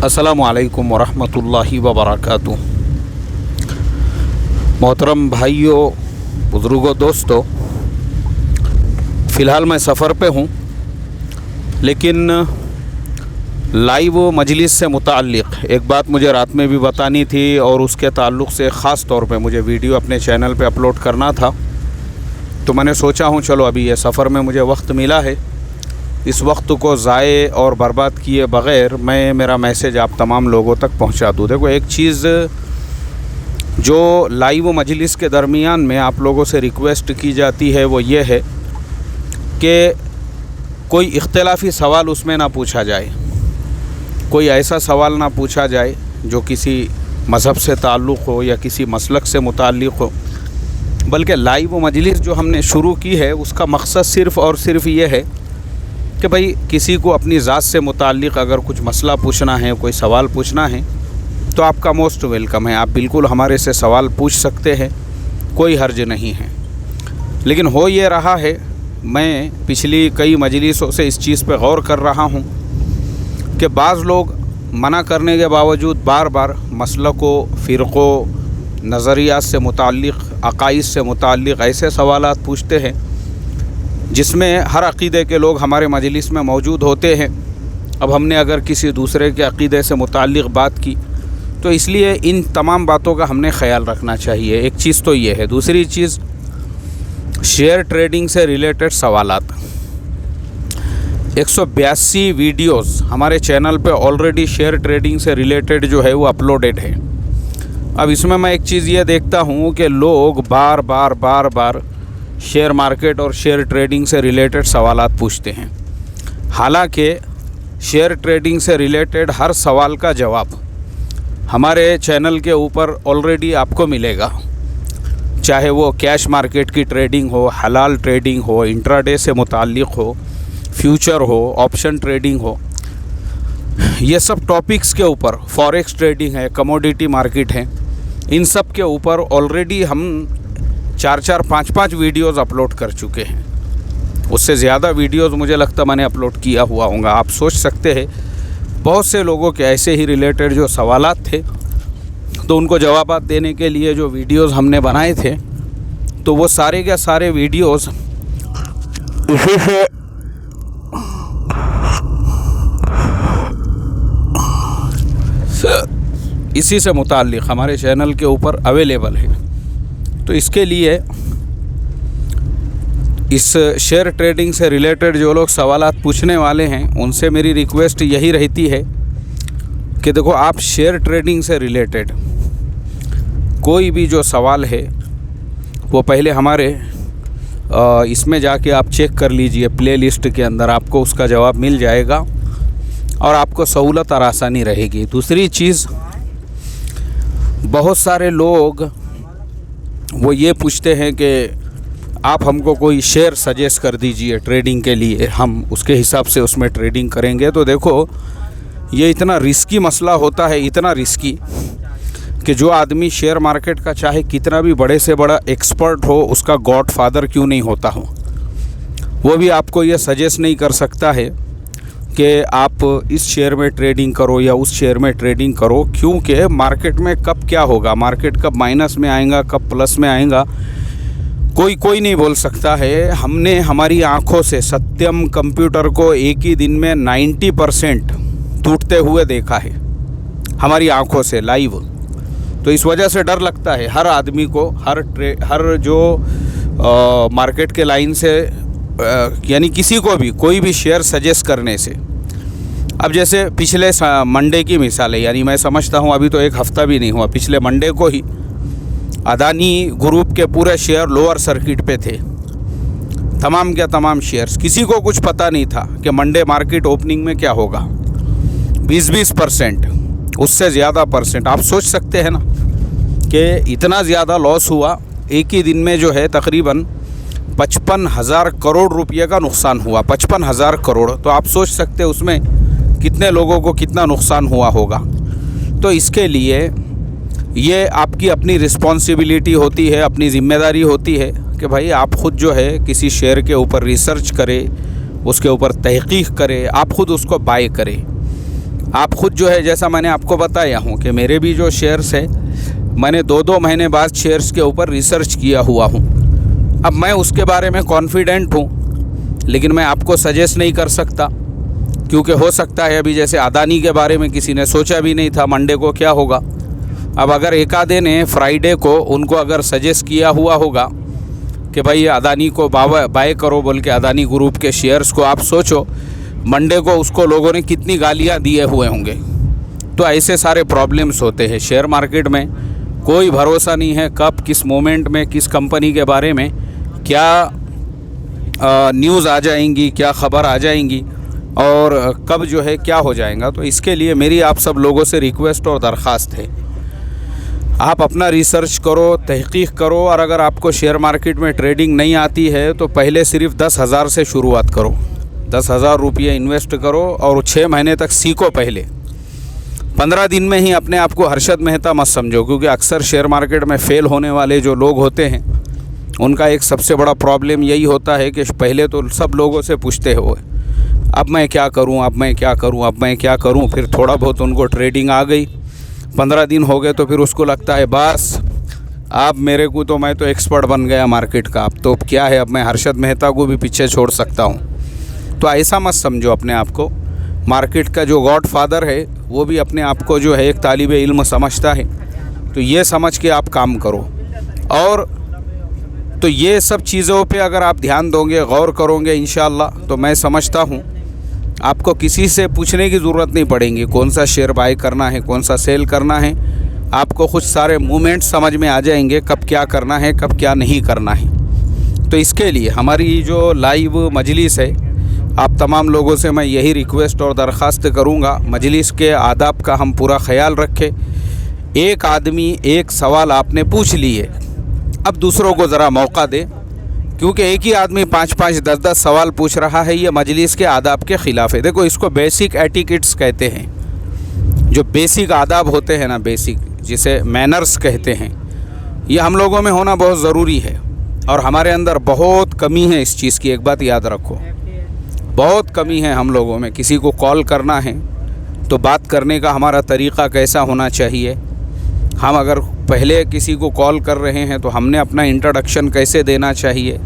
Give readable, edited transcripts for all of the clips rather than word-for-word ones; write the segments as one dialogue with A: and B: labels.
A: अस्सलामुअलैकुम वरहमतुल्लाहि वबरकातुहू। मोहतरम भाइयों, बुज़ुर्गों, दोस्तों, फ़िलहाल मैं सफ़र पे हूँ, लेकिन लाइव मजलिस से मुताल्लिक़ एक बात मुझे रात में भी बतानी थी और उसके ताल्लुक़ से ख़ास तौर पे मुझे वीडियो अपने चैनल पे अपलोड करना था। तो मैंने सोचा हूँ चलो अभी ये सफ़र में मुझे वक्त मिला है, इस वक्त को ज़ाये और बर्बाद किए बग़ैर मैं मेरा मैसेज आप तमाम लोगों तक पहुँचा दूँ। देखो, एक चीज़ जो लाइव मजलिस के दरमियान में आप लोगों से रिक्वेस्ट की जाती है वो ये है कि कोई इख्तिलाफ़ी सवाल उसमें ना पूछा जाए, कोई ऐसा सवाल ना पूछा जाए जो किसी मज़हब से ताल्लुक़ हो या किसी मसलक से मुताल्लिक़ हो। बल्कि लाइव मजलिस जो हमने शुरू की है उसका मकसद सिर्फ़ और सिर्फ ये है कि भाई किसी को अपनी ज़ात से मुताल्लिक़ अगर कुछ मसला पूछना है, कोई सवाल पूछना है तो आपका मोस्ट वेलकम है। आप बिल्कुल हमारे से सवाल पूछ सकते हैं, कोई हर्ज नहीं है। लेकिन हो ये रहा है, मैं पिछली कई मजलिसों से इस चीज़ पे गौर कर रहा हूँ कि बाज़ लोग मना करने के बावजूद बार बार मसलकों, फ़िरक़ों, नज़रियात से मुताल्लिक़, अक़ाइद से मुताल्लिक़ ऐसे सवालात पूछते हैं जिसमें हर अक़ीदे के लोग हमारे मजलिस में मौजूद होते हैं। अब हमने अगर किसी दूसरे के अक़ीदे से मुताल्लिक़ बात की तो इसलिए इन तमाम बातों का हमने ख़याल रखना चाहिए। एक चीज़ तो ये है। दूसरी चीज़, शेयर ट्रेडिंग से रिलेटेड सवालात। 182 वीडियोस हमारे चैनल पे ऑलरेडी शेयर ट्रेडिंग से रिलेटेड जो है वो अपलोडेड है। अब इसमें मैं एक चीज़ ये देखता हूँ कि लोग बार बार शेयर मार्केट और शेयर ट्रेडिंग से रिलेटेड सवालात पूछते हैं। हालांकि शेयर ट्रेडिंग से रिलेटेड हर सवाल का जवाब हमारे चैनल के ऊपर ऑलरेडी आपको मिलेगा, चाहे वो कैश मार्केट की ट्रेडिंग हो, हलाल ट्रेडिंग हो, इंट्राडे से मुताल्लिक़ हो, फ्यूचर हो, ऑप्शन ट्रेडिंग हो, ये सब टॉपिक्स के ऊपर, फॉरेक्स ट्रेडिंग है, कमोडिटी मार्केट है, इन सब के ऊपर ऑलरेडी हम 4-4, 5-5 वीडियोज़ अपलोड कर चुके हैं। उससे ज़्यादा वीडियोज़ मुझे लगता मैंने अपलोड किया हुआ होगा। आप सोच सकते हैं बहुत से लोगों के ऐसे ही रिलेटेड जो सवालात थे, तो उनको जवाबात देने के लिए जो वीडियोज़ हमने बनाए थे, तो वो सारे के सारे वीडियोज़ इसी से मुताल्लिक़ हमारे चैनल के ऊपर अवेलेबल है। तो इसके लिए इस शेयर ट्रेडिंग से रिलेटेड जो लोग सवालात पूछने वाले हैं उनसे मेरी रिक्वेस्ट यही रहती है कि देखो, आप शेयर ट्रेडिंग से रिलेटेड कोई भी जो सवाल है वो पहले हमारे इसमें जाके आप चेक कर लीजिए, प्लेलिस्ट के अंदर आपको उसका जवाब मिल जाएगा और आपको सहूलत और आसानी रहेगी। दूसरी चीज़, बहुत सारे लोग वो ये पूछते हैं कि आप हमको कोई शेयर सजेस्ट कर दीजिए ट्रेडिंग के लिए, हम उसके हिसाब से उसमें ट्रेडिंग करेंगे। तो देखो, ये इतना रिस्की मसला होता है, इतना रिस्की कि जो आदमी शेयर मार्केट का चाहे कितना भी बड़े से बड़ा एक्सपर्ट हो, उसका गॉड फादर क्यों नहीं होता हो, वो भी आपको ये सजेस्ट नहीं कर सकता है कि आप इस शेयर में ट्रेडिंग करो या उस शेयर में ट्रेडिंग करो, क्योंकि मार्केट में कब क्या होगा, मार्केट कब माइनस में आएगा, कब प्लस में आएगा, कोई नहीं बोल सकता है। हमने हमारी आंखों से सत्यम कंप्यूटर को एक ही दिन में 90% टूटते हुए देखा है, हमारी आंखों से लाइव। तो इस वजह से डर लगता है हर आदमी को, हर जो मार्केट के लाइन से यानी किसी को भी कोई भी शेयर सजेस्ट करने से। अब जैसे पिछले मंडे की मिसाल है, यानी मैं समझता हूँ अभी तो एक हफ़्ता भी नहीं हुआ, पिछले मंडे को ही अदानी ग्रुप के पूरे शेयर लोअर सर्किट पे थे, तमाम के तमाम शेयर्स। किसी को कुछ पता नहीं था कि मंडे मार्केट ओपनिंग में क्या होगा। 20%, उससे ज़्यादा परसेंट। आप सोच सकते हैं ना कि इतना ज़्यादा लॉस हुआ एक ही दिन में, जो है तकरीबन 55,000 करोड़ रुपये का नुकसान हुआ। 55,000 करोड़, तो आप सोच सकते हैं उसमें कितने लोगों को कितना नुकसान हुआ होगा। तो इसके लिए ये आपकी अपनी रिस्पॉन्सिबिलिटी होती है, अपनी ज़िम्मेदारी होती है कि भाई आप ख़ुद जो है किसी शेयर के ऊपर रिसर्च करें, उसके ऊपर तहक़ीक़ करें, आप ख़ुद उसको बाय करें। आप ख़ुद जो है, जैसा मैंने आपको बताया हूँ कि मेरे भी जो शेयर्स है, मैंने 2-2 महीने बाद शेयर्स के ऊपर रिसर्च किया हुआ हूँ। अब मैं उसके बारे में कॉन्फिडेंट हूँ, लेकिन मैं आपको सजेस्ट नहीं कर सकता, क्योंकि हो सकता है अभी जैसे अदानी के बारे में किसी ने सोचा भी नहीं था मंडे को क्या होगा। अब अगर एक आधे ने फ्राइडे को उनको अगर सजेस्ट किया हुआ होगा कि भाई अदानी को बाय करो बोल के, अदानी ग्रुप के शेयर्स को, आप सोचो मंडे को उसको लोगों ने कितनी गालियां दिए हुए होंगे। तो ऐसे सारे प्रॉब्लम्स होते हैं शेयर मार्केट में, कोई भरोसा नहीं है कब किस मोमेंट में किस कंपनी के बारे में क्या न्यूज़ आ जाएंगी, क्या ख़बर आ जाएंगी और कब जो है क्या हो जाएगा। तो इसके लिए मेरी आप सब लोगों से रिक्वेस्ट और दरख्वास्त है, आप अपना रिसर्च करो, तहक़ीक़ करो, और अगर आपको शेयर मार्केट में ट्रेडिंग नहीं आती है तो पहले सिर्फ 10,000 से शुरुआत करो। 10,000 रुपये इन्वेस्ट करो और 6 महीने तक सीखो। पहले 15 दिन में ही अपने आप को हर्षद मेहता मत समझो, क्योंकि अक्सर शेयर मार्केट में फ़ेल होने वाले जो लोग होते हैं उनका एक सबसे बड़ा प्रॉब्लम यही होता है कि पहले तो सब लोगों से पूछते हो अब मैं क्या करूं, अब मैं क्या करूं, अब मैं क्या करूं। फिर थोड़ा बहुत उनको ट्रेडिंग आ गई, 15 दिन हो गए तो फिर उसको लगता है बस अब मेरे को तो, मैं तो एक्सपर्ट बन गया मार्केट का, अब तो क्या है, अब मैं हर्षद मेहता को भी पीछे छोड़ सकता हूँ। तो ऐसा मत समझो अपने आप को। मार्केट का जो गॉड फादर है वो भी अपने आप को जो है एक तालिब इल्म समझता है। तो ये समझ के आप काम करो। और तो ये सब चीज़ों पे अगर आप ध्यान दोगे, गौर करोगे इंशाअल्लाह, तो मैं समझता हूँ आपको किसी से पूछने की ज़रूरत नहीं पड़ेगी कौन सा शेयर बाय करना है, कौन सा सेल करना है। आपको कुछ सारे मूवमेंट्स समझ में आ जाएंगे, कब क्या करना है, कब क्या नहीं करना है। तो इसके लिए हमारी जो लाइव मजलिस है, आप तमाम लोगों से मैं यही रिक्वेस्ट और दरख्वास्त करूँगा, मजलिस के आदाब का हम पूरा ख्याल रखें। एक आदमी एक सवाल आपने पूछ लिए, अब दूसरों को ज़रा मौका दे, क्योंकि एक ही आदमी 5-5, 10-10 सवाल पूछ रहा है, ये मजलिस के आदाब के ख़िलाफ़ है। देखो, इसको बेसिक एटिकेट्स कहते हैं। जो बेसिक आदाब होते हैं ना, बेसिक जिसे मैनर्स कहते हैं, ये हम लोगों में होना बहुत ज़रूरी है और हमारे अंदर बहुत कमी है इस चीज़ की। एक बात याद रखो, बहुत कमी है हम लोगों में। किसी को कॉल करना है तो बात करने का हमारा तरीक़ा कैसा होना चाहिए, हम अगर पहले किसी को कॉल कर रहे हैं तो हमने अपना इंट्रोडक्शन कैसे देना चाहिए,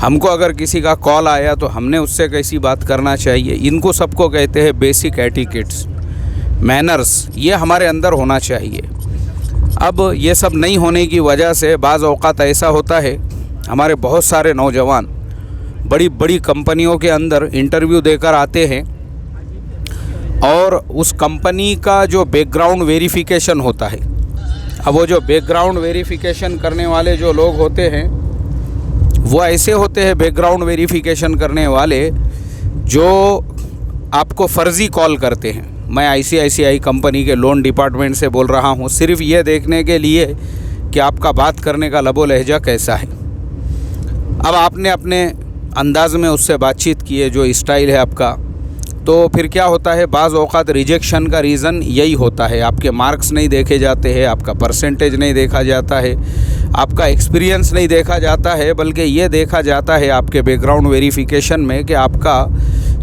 A: हमको अगर किसी का कॉल आया तो हमने उससे कैसी बात करना चाहिए, इनको सबको कहते हैं बेसिक एटिकेट्स, मैनर्स। ये हमारे अंदर होना चाहिए। अब ये सब नहीं होने की वजह से बाज़ औक़ात ऐसा होता है, हमारे बहुत सारे नौजवान बड़ी बड़ी कंपनियों के अंदर इंटरव्यू देकर आते हैं और उस कंपनी का जो बैकग्राउंड वेरिफिकेशन होता है, अब वो जो बैकग्राउंड वेरिफिकेशन करने वाले जो लोग होते हैं वो ऐसे होते हैं, बैकग्राउंड वेरिफिकेशन करने वाले जो आपको फ़र्ज़ी कॉल करते हैं। मैं ICICI कंपनी के लोन डिपार्टमेंट से बोल रहा हूँ, सिर्फ़ ये देखने के लिए कि आपका बात करने का लबो लहजा कैसा है। अब आपने अपने अंदाज़ में उससे बातचीत की है, जो स्टाइल है आपका, तो फिर क्या होता है, बाज़ औक़ात रिजेक्शन का रीज़न यही होता है, आपके मार्क्स नहीं देखे जाते हैं, आपका परसेंटेज नहीं देखा जाता है, आपका एक्सपीरियंस नहीं देखा जाता है, बल्कि ये देखा जाता है आपके बैकग्राउंड वेरिफिकेशन में कि आपका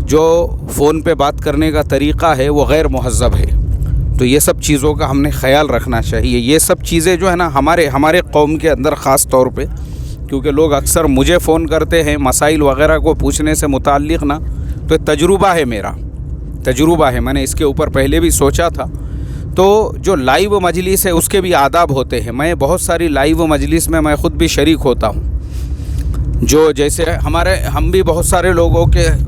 A: जो फ़ोन पे बात करने का तरीक़ा है वो गैर मुहज़्ज़ब है। तो ये सब चीज़ों का हमने ख़याल रखना चाहिए। ये सब चीज़ें जो है ना हमारे कौम के अंदर ख़ास तौर पे, क्योंकि लोग अक्सर मुझे फ़ोन करते हैं मसाइल वग़ैरह को पूछने से मुताल्लिक़ ना, तो तजुर्बा है, मेरा तजुर्बा है, मैंने इसके ऊपर पहले भी सोचा था। तो जो लाइव मजलिस है उसके भी आदाब होते हैं। मैं बहुत सारी लाइव मजलिस में मैं ख़ुद भी शरीक होता हूँ, जो जैसे हम भी बहुत सारे लोगों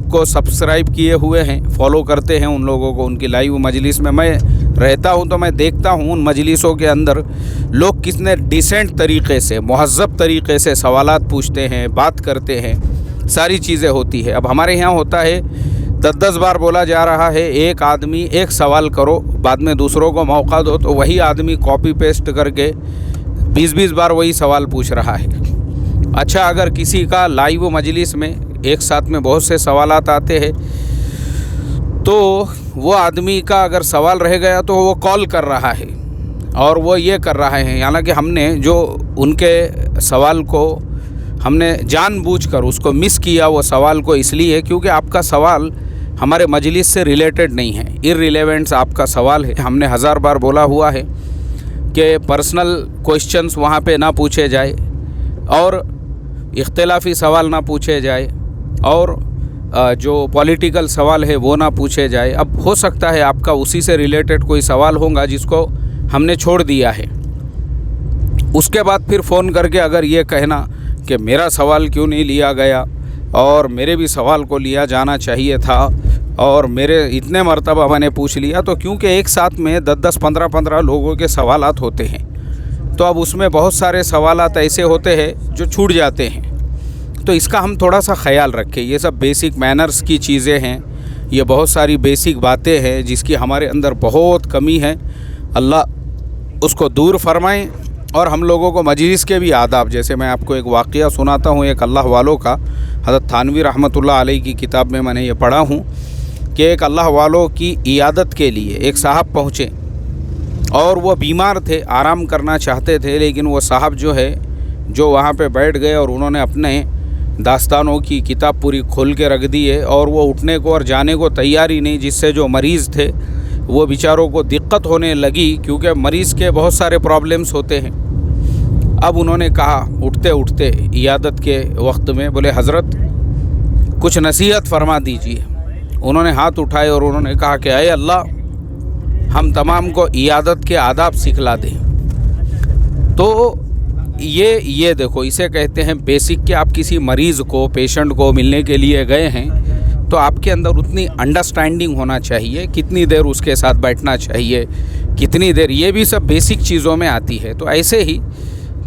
A: को सब्सक्राइब किए हुए हैं, फॉलो करते हैं उन लोगों को, उनकी लाइव मजलिस में मैं रहता हूं, तो मैं देखता हूं उन मजलिसों के अंदर लोग कितने डिसेंट तरीक़े से, मुहज़्ज़ब तरीक़े से सवालात पूछते हैं, बात करते हैं, सारी चीज़ें होती है। अब हमारे यहाँ होता है 10-10 बार बोला जा रहा है, एक आदमी एक सवाल करो, बाद में दूसरों को मौका दो, तो वही आदमी कॉपी पेस्ट करके 20-20 बार वही सवाल पूछ रहा है। अच्छा, अगर किसी का लाइव मजलिस में एक साथ में बहुत से सवालात आते हैं, तो वो आदमी का अगर सवाल रह गया तो वो कॉल कर रहा है और वो ये कर रहा है, हालांकि हमने जो उनके सवाल को हमने जानबूझकर उसको मिस किया, वो सवाल को, इसलिए क्योंकि आपका सवाल हमारे मजलिस से रिलेटेड नहीं है, इररिलेवेंट्स आपका सवाल है। हमने 1000 बार बोला हुआ है कि पर्सनल क्वेश्चंस वहाँ पे ना पूछे जाए और इख्तिलाफ़ी सवाल ना पूछे जाए और जो पॉलिटिकल सवाल है वो ना पूछे जाए। अब हो सकता है आपका उसी से रिलेटेड कोई सवाल होगा जिसको हमने छोड़ दिया है, उसके बाद फिर फ़ोन करके अगर ये कहना कि मेरा सवाल क्यों नहीं लिया गया और मेरे भी सवाल को लिया जाना चाहिए था और मेरे इतने मरतबा मैंने पूछ लिया, तो क्योंकि एक साथ में 10-10, 15-15 लोगों के सवालात होते हैं, तो अब उसमें बहुत सारे सवालात ऐसे होते हैं जो छूट जाते हैं। तो इसका हम थोड़ा सा ख्याल रखें। ये सब बेसिक मैनर्स की चीज़ें हैं, ये बहुत सारी बेसिक बातें हैं जिसकी हमारे अंदर बहुत कमी है। अल्लाह उसको दूर फरमाएं। और हम लोगों को मजलिस के भी आदाब, जैसे मैं आपको एक वाक़या सुनाता हूँ एक अल्लाह वालों का। हज़रत थानवी रहमतुल्लाह अलैह की किताब में मैंने ये पढ़ा हूँ कि एक अल्लाह वालों की इयादत के लिए एक साहब पहुँचे और वो बीमार थे, आराम करना चाहते थे, लेकिन वो साहब जो वहाँ पे बैठ गए और उन्होंने अपने दास्तानों की किताब पूरी खोल के रख दी है और वो उठने को और जाने को तैयार ही नहीं, जिससे जो मरीज़ थे वो बेचारों को दिक्कत होने लगी, क्योंकि मरीज़ के बहुत सारे प्रॉब्लम्स होते हैं। अब उन्होंने कहा उठते उठते इयादत के वक्त में, बोले हज़रत कुछ नसीहत फरमा दीजिए। उन्होंने हाथ उठाए और उन्होंने कहा कि ऐ अल्लाह, हम तमाम को इयादत के आदाब सिखला दें। तो ये देखो, इसे कहते हैं बेसिक कि आप किसी मरीज़ को, पेशेंट को मिलने के लिए गए हैं तो आपके अंदर उतनी अंडरस्टैंडिंग होना चाहिए, कितनी देर उसके साथ बैठना चाहिए, कितनी देर, ये भी सब बेसिक चीज़ों में आती है। तो ऐसे ही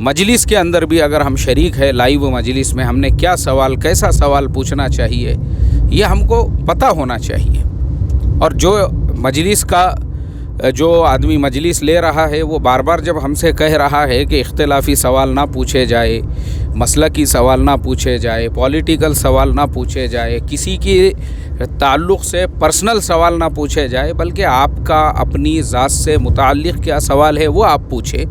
A: मजलिस के अंदर भी अगर हम शरीक है लाइव मजलिस में, हमने क्या सवाल, कैसा सवाल पूछना चाहिए, ये हमको पता होना चाहिए। और जो मजलिस का जो आदमी मजलिस ले रहा है वो बार बार जब हमसे कह रहा है कि इख्तिलाफ़ी सवाल ना पूछे जाए, मसलकी सवाल ना पूछे जाए, पॉलिटिकल सवाल ना पूछे जाए, किसी की ताल्लुक़ से पर्सनल सवाल ना पूछे जाए, बल्कि आपका अपनी ज़ात से मुताल्लिक़ क्या सवाल है वो आप पूछें,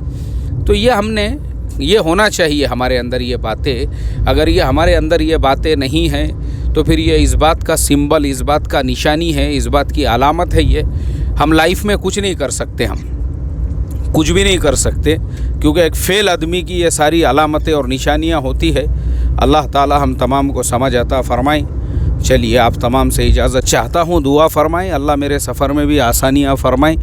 A: तो ये होना चाहिए हमारे अंदर ये बातें। अगर ये हमारे अंदर ये बातें नहीं हैं तो फिर ये इस बात का सिंबल, इस बात का निशानी है, इस बात की अलामत है। ये हम लाइफ में कुछ नहीं कर सकते, हम कुछ भी नहीं कर सकते, क्योंकि एक फेल आदमी की ये सारी अलामतें और निशानियां होती है। अल्लाह ताला हम तमाम को समझ अता फ़रमाएँ। चलिए, आप तमाम से इजाज़त चाहता हूँ, दुआ फ़रमाएँ अल्लाह मेरे सफ़र में भी आसानियाँ फ़रमाएँ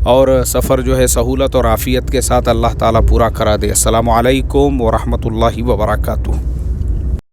A: और सफ़र जो है सहूलत और आफ़ियत के साथ अल्लाह ताला पूरा करा दे। अस्सलामु अलैकुम व रहमतुल्लाहि व बरकातुहू।